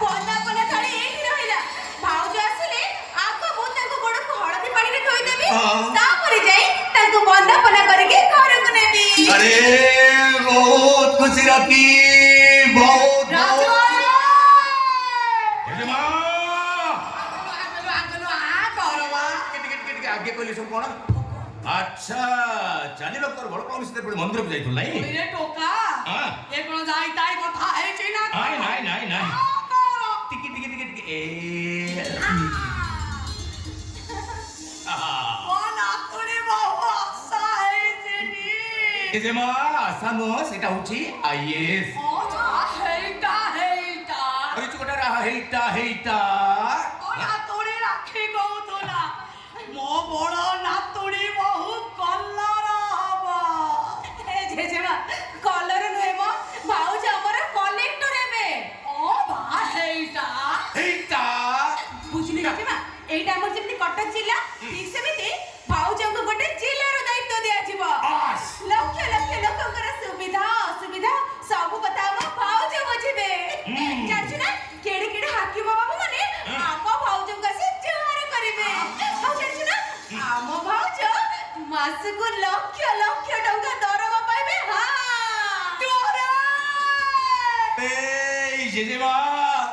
ବନ୍ଦା ପନା ଥାଳି ଏଇଠି ରହିଲା। ଭାଉଜ ଆସିଲେ ଆଗ ମୁଁ ତାଙ୍କ ଗୋଡକୁ ହଳଦୀ ପାଣିରେ ଧୋଇଦେବି, ତାପରେ ଯାଇ ତାଙ୍କୁ ବନ୍ଦା ପନା କରିକି ଘରକୁ ନେବି। अरे बहुत खुशी राती बहुत आगे कहली सब कौन अच्छा जानी लोग बड़ कौन से मंदिर को जाइथुल नाही टोका ए कोन जाई ताई कथा है छी ना नाही नाही नाही टिकी टिकी टिकी टिकी ए कोन आतुनी बहु आशा है जेनी ए जे मा आशा नो सेटा होची आईएएस ओ जा हेटा अरे चुकटा रहा हेटा ओ नातुनी राखी कहउतला मो बड़ नातुनी बहु कलर हबा जेजेमा कलर नुहे मो भाउज हमर कलेक्टर हेबे। ओ बा हेटा बुझली जेजेमा एटा हमर जेमति कटक जिल्ला ठीक सेमिति भाउजंको गोटे जिल्लार दायित्व दिया जिवो। लक्ष लक्ष लोकंकर सुविधा असुविधा सब कथा हम भाउज बुझिबे। जाछु ना केडे केडे हाकिम बाबू माने आम भाउजंका से जुहार करिवे। आ जाछु ना आम भाउज मासको लक्ष लक्ष टंका दरमा पाइबे। हां तोरा ए जेजेमा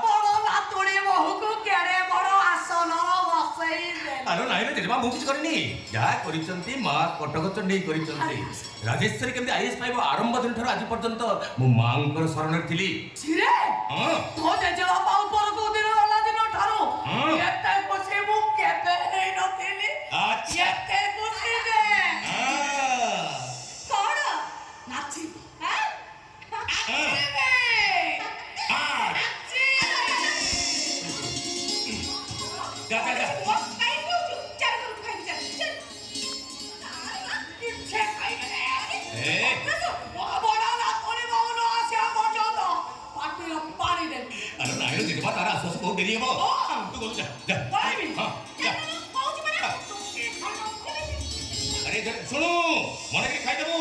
बड़ नातुनी बहु को केडे बड़ आसन बसई दे अरे नाही रे जेजेमा मु किछ करनी जा करिसंती मा कटक चंडी करिसंती राजेश्वरी केमती आईएएस पाइबो आरंभ दिन ठर आज पर्यंत मु मांकर शरण थिली छिरे हां तो जेजे बाबा ऊपर को दिन वाला दिन ठारो एते खुशी मु केबे हे नथिली अच्छा एते खुशी दे कोन नाची हां जा जा जा खाइ बुझु चार कर खाइ चल छे खाइ गए ए बड़ा नातुनी बहु न आसे पर्यंत पाटी पानी दे अरे नाही रे जेजेमा तारा आसस बहुत देरी हबो तू बोल जा जा पाइबी हां जा पहुंच बना अरे सुनो मने के खाइ देबो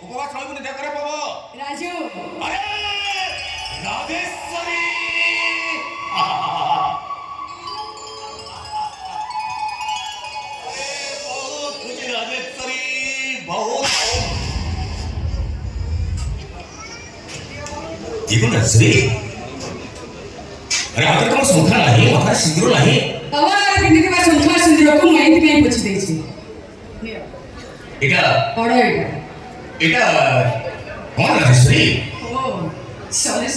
उपवास रहबो ने देखरे पाबो राजू अरे राजेश्वरी बहुत खुशी राजेश्वरी बहुत जीवन राजेश्वरी अरे आदर तुम सुखा नहीं माथा सिंदूर नहीं तवार पिंडी के संख्या सिंदूर को मैं इतने ही पूछ देछि एटा बड़ा एटा कौन राजेश्वरी ओ सॉरी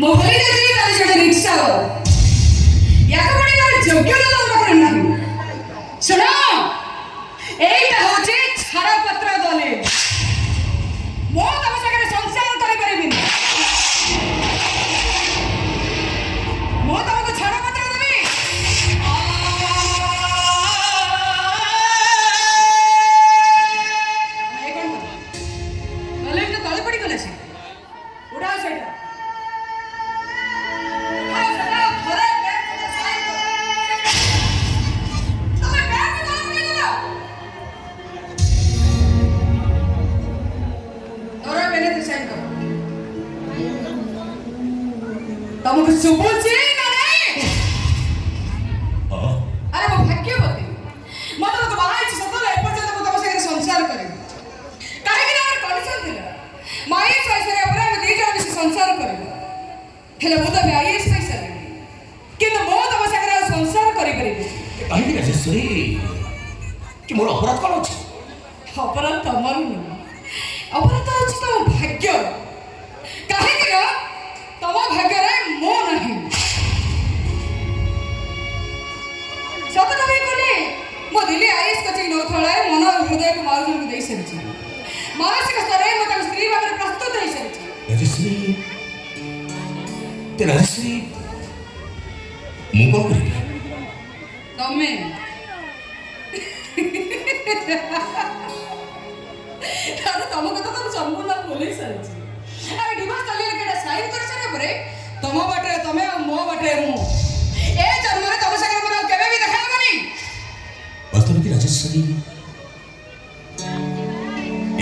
मोबाइल रे तारी छोटे रिक्शा हो या तो बड़ी कर योग्य लोग पाखरे नाही सुनो एटा होचे छाड़ा पत्र दले मो तम सगरे संसार करि परिबिन मो तमको छाड़ा पत्र देबी मैं कोन गले तो तले पड़ी गले से उड़ा सेटा तमको सुबुची ना नहीं हां अरे वो भाग्यवती मत तो बाहाई छी सतले एपर्यंत को तम से संसार करे काहे कि हमर कंडीशन दिला माई पैसा रे अपने दी जण से संसार करे हेले मो तो आईएएस पैसा रे किंतु मो तम से संसार करि परिबे काहे कि राजेश्वरी कि मोर अपराध कोन अछि अपराध तमर न अपराध अछि तम भाग्य काहे कि तम भाग्य रे मो नहीं सत कहि कोनी मो दिल्ली आईएएस कोचिंग न थळे मन हृदय को मार्ग दे सरिछि मानसिक स्तरे मो तम स्त्री भाବରେ प्रस्तुत होई सरिछि राजेश्वरी ते राजेश्वरी मु कोन करी तमे अरे तम कथा तो संपूर्ण बोले सरिछि अरे डिवोर्स चली केटा साइन कर सरे परे तम बाटे तमे मो बाटे मु ए जन्म रे तम संगे मोर केबे भी देखा हबनी वास्तव में राजेश्वरी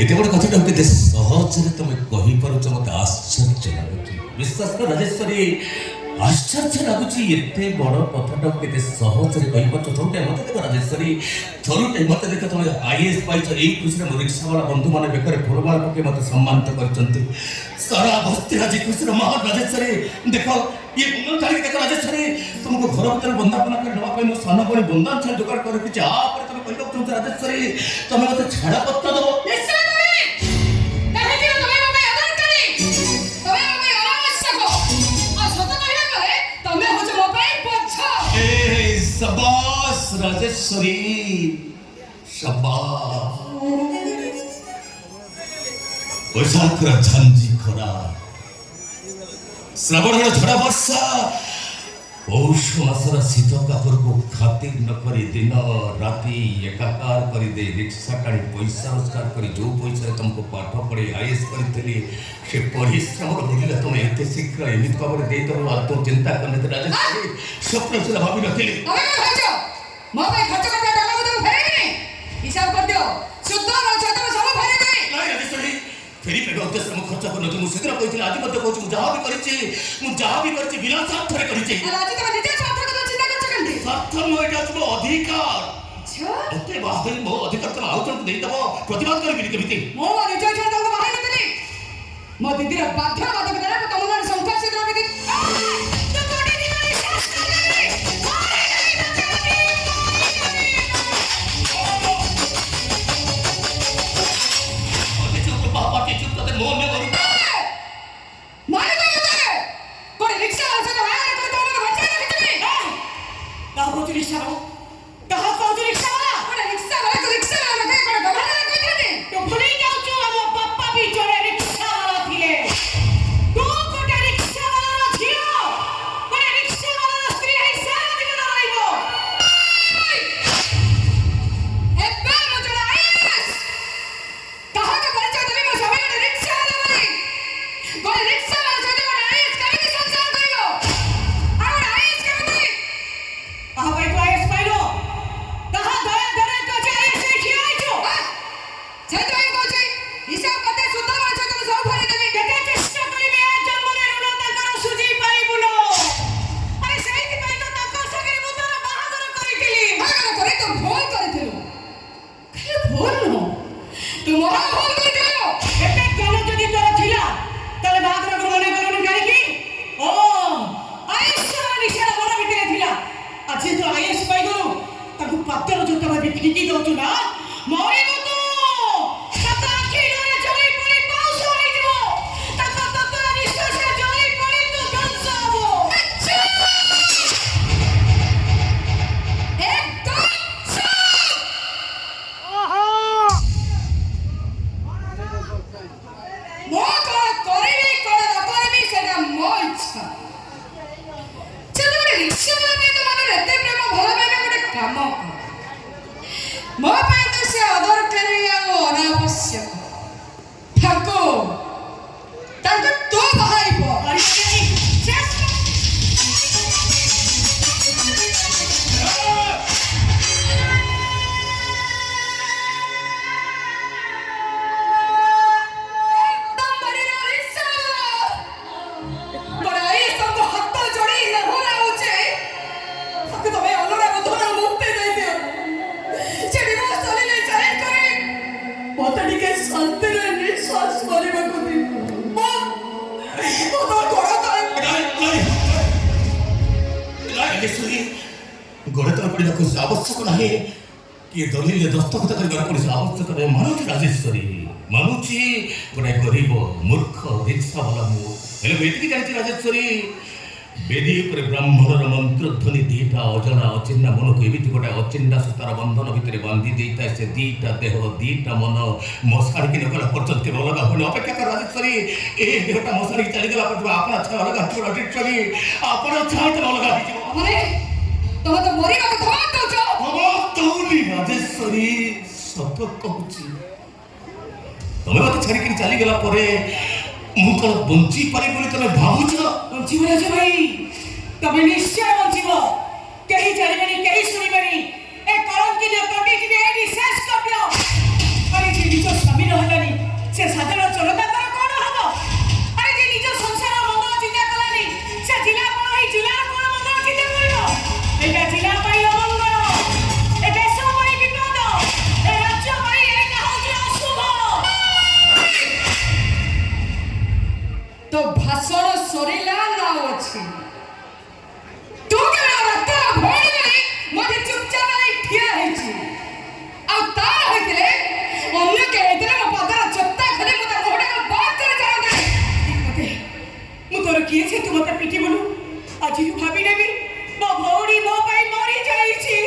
एते बड़ कथा के सहज रे तुम कहि पारुछ मत आश्चर्य लाଗୁଛି विश्वास कर राजेश्वरी ଆଶ୍ଚର୍ଯ୍ୟ ଲାଗୁଛି ଏତେ ବଡ଼ କଥାଟା କେତେ ସହଜରେ କହିପାରୁଛ। ଥରୁଟେ ମତେ ଦେଖ ରାଜେଶ୍ୱରୀ, ଥରୁଟେ ମତେ ଦେଖ, ତମେ IAS ପାଇଛ। ଏଇ ଖୁସିରେ ମୋ ରିକ୍ସାବାଲା ବନ୍ଧୁମାନେ ବେକରେ ଫୁଲମାଳ ପକେଇ ମତେ ସମ୍ମାନିତ କରିଛନ୍ତି। ସାରା ବସ୍ତି ଆଜି ଖୁସିର ମହଲ ରାଜେଶ୍ୱରୀ। ଦେଖ ଇଏ ଚାଲିକି ଦେଖ ରାଜେଶ୍ୱରୀ, ତମକୁ ଘର ଭିତରେ ବନ୍ଦାପନା କରି ନେବା ପାଇଁ ମୋ ସାନ ଭଉଣୀ ବନ୍ଦାଞ୍ଚଳ ଯୋଗାଡ଼ କରି ରଖିଛି। ଆପରେ ତମେ କହିବାକୁ ଚାହୁଁଛ ରାଜେଶ୍ୱରୀ, ତମେ ମତେ ଛାଡ଼ପତ୍ର ଦେବ? ନିଶ୍ଚୟ ଦେବି। କାହିଁକି ନା ତମେ ମୋ ପାଇଁ ଅଦରକାରୀ, ତମେ ମୋ ପାଇଁ ଅନାବଶ୍ୟକ। ଆଉ ସତ କହିବାକୁ ଗଲେ ତମେ ହଉଛ ମୋ ପାଇଁ ବୋଝ। शाबाश राजेश्वरी, शाबाश। वैशाखर झांझी खरा, श्रावणर झड़ा वर्षा, पौष मासर शीत कापुर को खातिर न करी दिन राति एकाकार करी दे रिक्शा टाणी पैसा रोजगार करी जो पैसा तुमको पाठ पढ़े IAS करी से परिश्रम मूल्य तुम एते शीघ्र एमित भाव दे दो। आदौ चिंता करने राजेश्वरी स्वप्न से भावी नथिली। ତମେ କଣ ଭାବୁଛ ମୋ ପାଇଁ ଖର୍ଚ୍ଚ କରିଥିବା ଟଙ୍କା ମୁଁ ତମକୁ ଫେରେଇବିନି? ହିସାବ କରିଦିଅ, ସୁଧ ଆଉ ଛାତ୍ର ସବୁ ଫେରେଇଦେବି। ନାଇଁ ରାଜେଶ୍ବରୀ, ଫେରି ଫେରି ଉଦ୍ଦେଶ୍ୟରେ ମୁଁ ଖର୍ଚ୍ଚ କରିନଥିଲି। ମୁଁ ସେଦିନ କହିଥିଲି, ଆଜି ମଧ୍ୟ କହୁଛି, ମୁଁ ଯାହା ବି କରିଛି ବିନା ସ୍ୱାର୍ଥରେ କରିଛି। ଆଉ ଆଜି ତମେ ନିଜେ ସ୍ୱାର୍ଥ କଥା ଚିନ୍ତା କରୁଛ କେମିତି? ସ୍ୱାର୍ଥ ନୁହେଁ, ଏଇଟା ହେଉଛି ମୋ ଅଧିକାର। ମତେ ବାହା କରି ମୋ ଅଧିକାର ତମେ ଆଉ ଜଣଙ୍କୁ ଦେଇଦେବ, ପ୍ରତିବାଦ କରିବିନି କେମିତି? ମୁଁ ମୋ ନିଜ ଇଚ୍ଛାରେ ତାଙ୍କୁ ବାହା ହେଇନଥିଲି। ମୋ ଦିଦିର ବାଧ୍ୟବାଧକତାରେ ମୁଁ ତମ ନାଁରେ ଶଙ୍ଖା ସିନ୍ଦୁର ରଖିଥିଲି। ମୋ ପାଇଁ ତ ସେ ଅଦରକାରୀ ଆଉ ଅନାବଶ୍ୟକ। ତାଙ୍କୁ ତୁ ବାହାରିବ। गणित पढ़ा कुछ आवश्यक नहीं कि दलिल दस्तखत कर पुलिस आवश्यक नहीं। मानुची राजेश्वरी, मानुची गोटे गरीब मूर्ख रिक्शा वाला मुझे एति जानी राजेश्वरी, बेदी पर ब्राह्मणर मंत्रध्वनि दीटा अजना अचिन्ना मन को एमती गोटे अचिन्ना सूतार बंधन भितर बांधी देता है। से दीटा देह दीटा मन मशाणी की नगला पर्यंत केवल अलग होने अपेक्षा कर राजेश्वरी। ए देहटा मशाणी चलीगला पर आपन छा अलग हो राजेश्वरी, आपन छा अलग हो ତମେ ତ ମରିବାକୁ ଧମକ ଦଉଛ। ଧମକ ଦଉନି ରାଜେଶ୍ବରୀ, ସତ କହୁଛି। ତମେ ମତେ ଛାଡ଼ିକିରି ଚାଲିଗଲା ପରେ ମୁଁ କଣ ବଞ୍ଚି ପାରିବି ବୋଲି ତମେ ଭାବୁଛ? ବଞ୍ଚିବ ରାଜ ଭାଇ, ତମେ ନିଶ୍ଚୟ ବଞ୍ଚିବ। କେହି ଜାଣିବେନି, କେହି ଶୁଣିବେନି। ଏ କଳଙ୍କିତ କଟିଯିବେ, ଏଠି ଶେଷ କରିଦିଅ। ଆରେ ଯେ ନିଜ ସ୍ୱାମୀ ରହିଲାନି, ସେ ସାଧାରଣ ଜନତାଙ୍କର କଣ ହବ? ଆରେ ଯେ ନିଜ ସଂସାର ମଙ୍ଗଳ ଚିନ୍ତା କଲାନି, ସେ ଜିଲ୍ଲାପାଳ ହେଇଛି। किए से तू मत पिटी बोलू आज यू भाभी ने भी मो भौरी मो पाई मरी जाई छी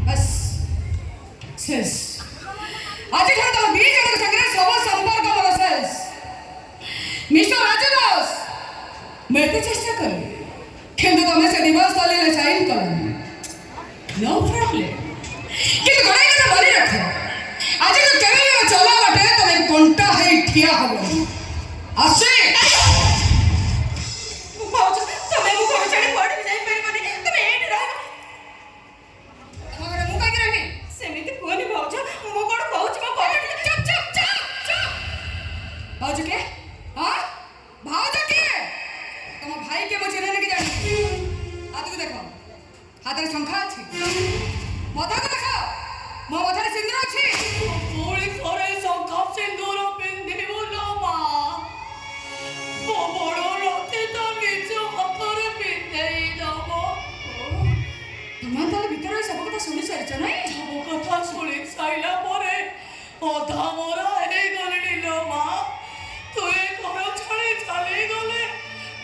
बस शेष आज ठार तुम दी जन संगे सब संपर्क मोर शेष मिस्टर राजदास मैं तो चेष्टा करी কিন্তু তুমি সে দিবস তলে সাইন করো নো প্রবলেম কিন্তু গড়াই কথা বলি রাখো আজ তো কেবে মে চলা বাটে তুমি কোনটা হেই ঠিয়া হবো আসে भाउज तमे मु घर छाड़ी पड़ी जाई परबनी तमे एट रह मगर मु काई रहबी सेमिति कोनी भाउज मु कोन कहूच मो कहत चुप चुप चुप चुप भाउज के हां भाउज के तुम भाई के मुझे ने के जानी हाथ को देखो हाथ रे शंखा अछि माथा को देखो मो माथा रे सिंदूर अछि पूरी थोड़े शंखा सिंदूर पिंदे बोलो मा मो बड़ो रते तो निजो हाथरे पिंदे दमो तुम ताले भीतर सब কথা শুনি সারিছ নাই सब कथा सुनी साइला परे अधा मोरा हे गलनी लो मा तू ए घर छाड़ी चली गले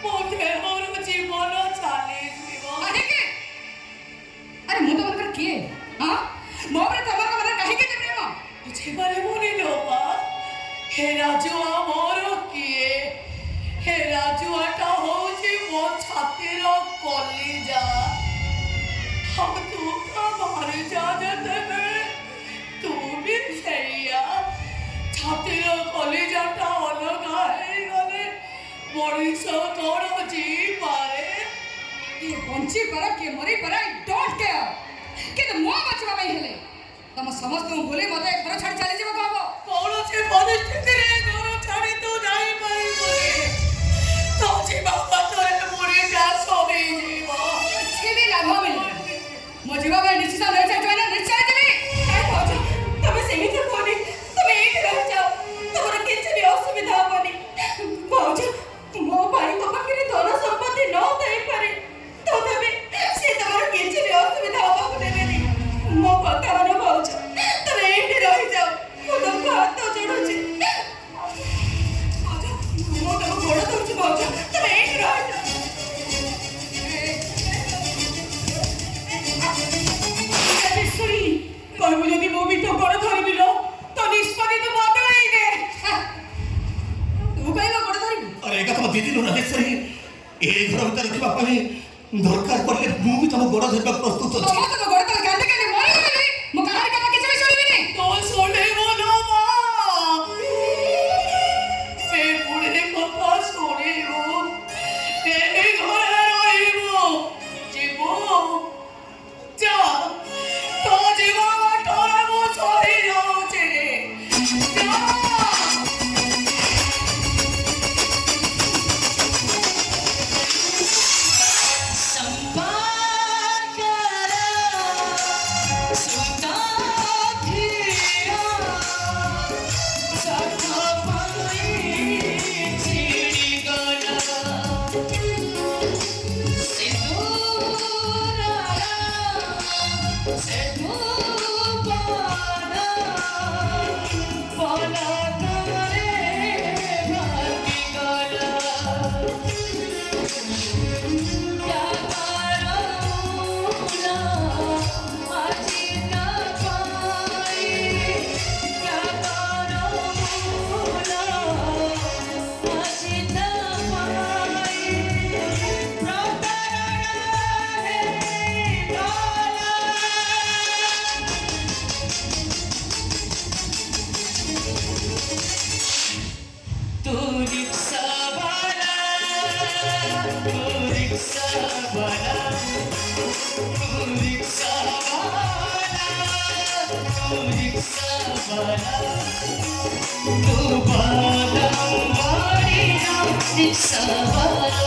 मो देहर जीवन चली जीव काहे के अरे मु तो मनकर किए हां मो पर तमर मन काहे के प्रेम तुझे बारे बोली लो मा हे राजुआ मोर किए हे राजुआटा होची मो छातीर कलिजा हम तू का बाहर जा जाते बेले तू भी सैया छातीर कलिजाटा अलगा हे गले मनीष कौन जी पारे ये बंची पर के मरी पर आई डोंट केयर কিন্তু মো বাঁচবা পাই হেলে তম সমস্ত ভুলি মতে ঘর ছাড়ি চলে যাব কহব कौन से परिस्थिति रे घर छाड़ी तू जाई पाई तो जी बाबा तोरे मुड़ी जा सोबी जीवा କିଛି ବି ଲାଭ ମିଳିବ ମୋ ଯିବା ପାଇଁ ନିଶ୍ଚିତ ନେଇ ଚାହିଁଛ ନା ନିଶ୍ଚୟ ଦେବି काय भाउज तमे सेमिति कोनी तमे एठी रह जाओ तमरा किछ भी असुविधा होबनी भाउज मो भाई को पाखरे धन संपत्ति न देई पारे तो तमे से तमरा किछ भी असुविधा होबा देबेनी मो बात मन भाउज तमे एठी रह जाओ मो तो हाथ जोड़ो छी भाउज मो तो गोड़ दउछी भाउज तमे एठी रह जाओ सुनी कहबो यदि मो भी तो गोड़ धरबी लो तो निष्पत्ति तो बदलाई दे ତୁ କହିବ ଗୋଡ଼ ଧରିବି अरे एक तुम दीदी राजेश्वरी ए घर भीतर रखा दरकार पड़े मुझे तुम गोड़ धरवा प्रस्तुत अच्छी ସମସ୍ତେ ତ ଗୋଡ଼ ତଳେ କାନ୍ଦେ କାନ୍ଦେ ମରି ଗଲେବି ମୁଁ କାହାରି କଥା କିଛି ବି ଶୁଣିବିନି तो सोने बोलो माँ मैं बुढ़े कथा सोने हो तेरे घर रही हो जीवो जा तो जीवा टोरा वो छोड़ी जाओ जे जा संपाद करा सुता थिया सखा पाई छिड़ी गला सिंदूरा से मुपाना बोला करे भागी गला क्या करूँगा आज न पाई क्या करूँगा आज न पाई प्रकरण है काला तू रिक्शा वाला तू रिक्शा वाला तू रिक्शा वाला तू रिक्शा वाला तू बादाम वाली रिक्शा वाला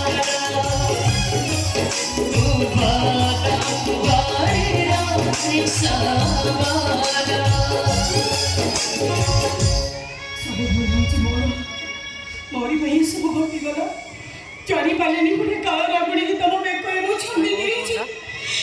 तू बादाम वाली रिक्शा वाला सब भूल मोर मोरी भाई सब घटी गला जानी पालेनी पुणे का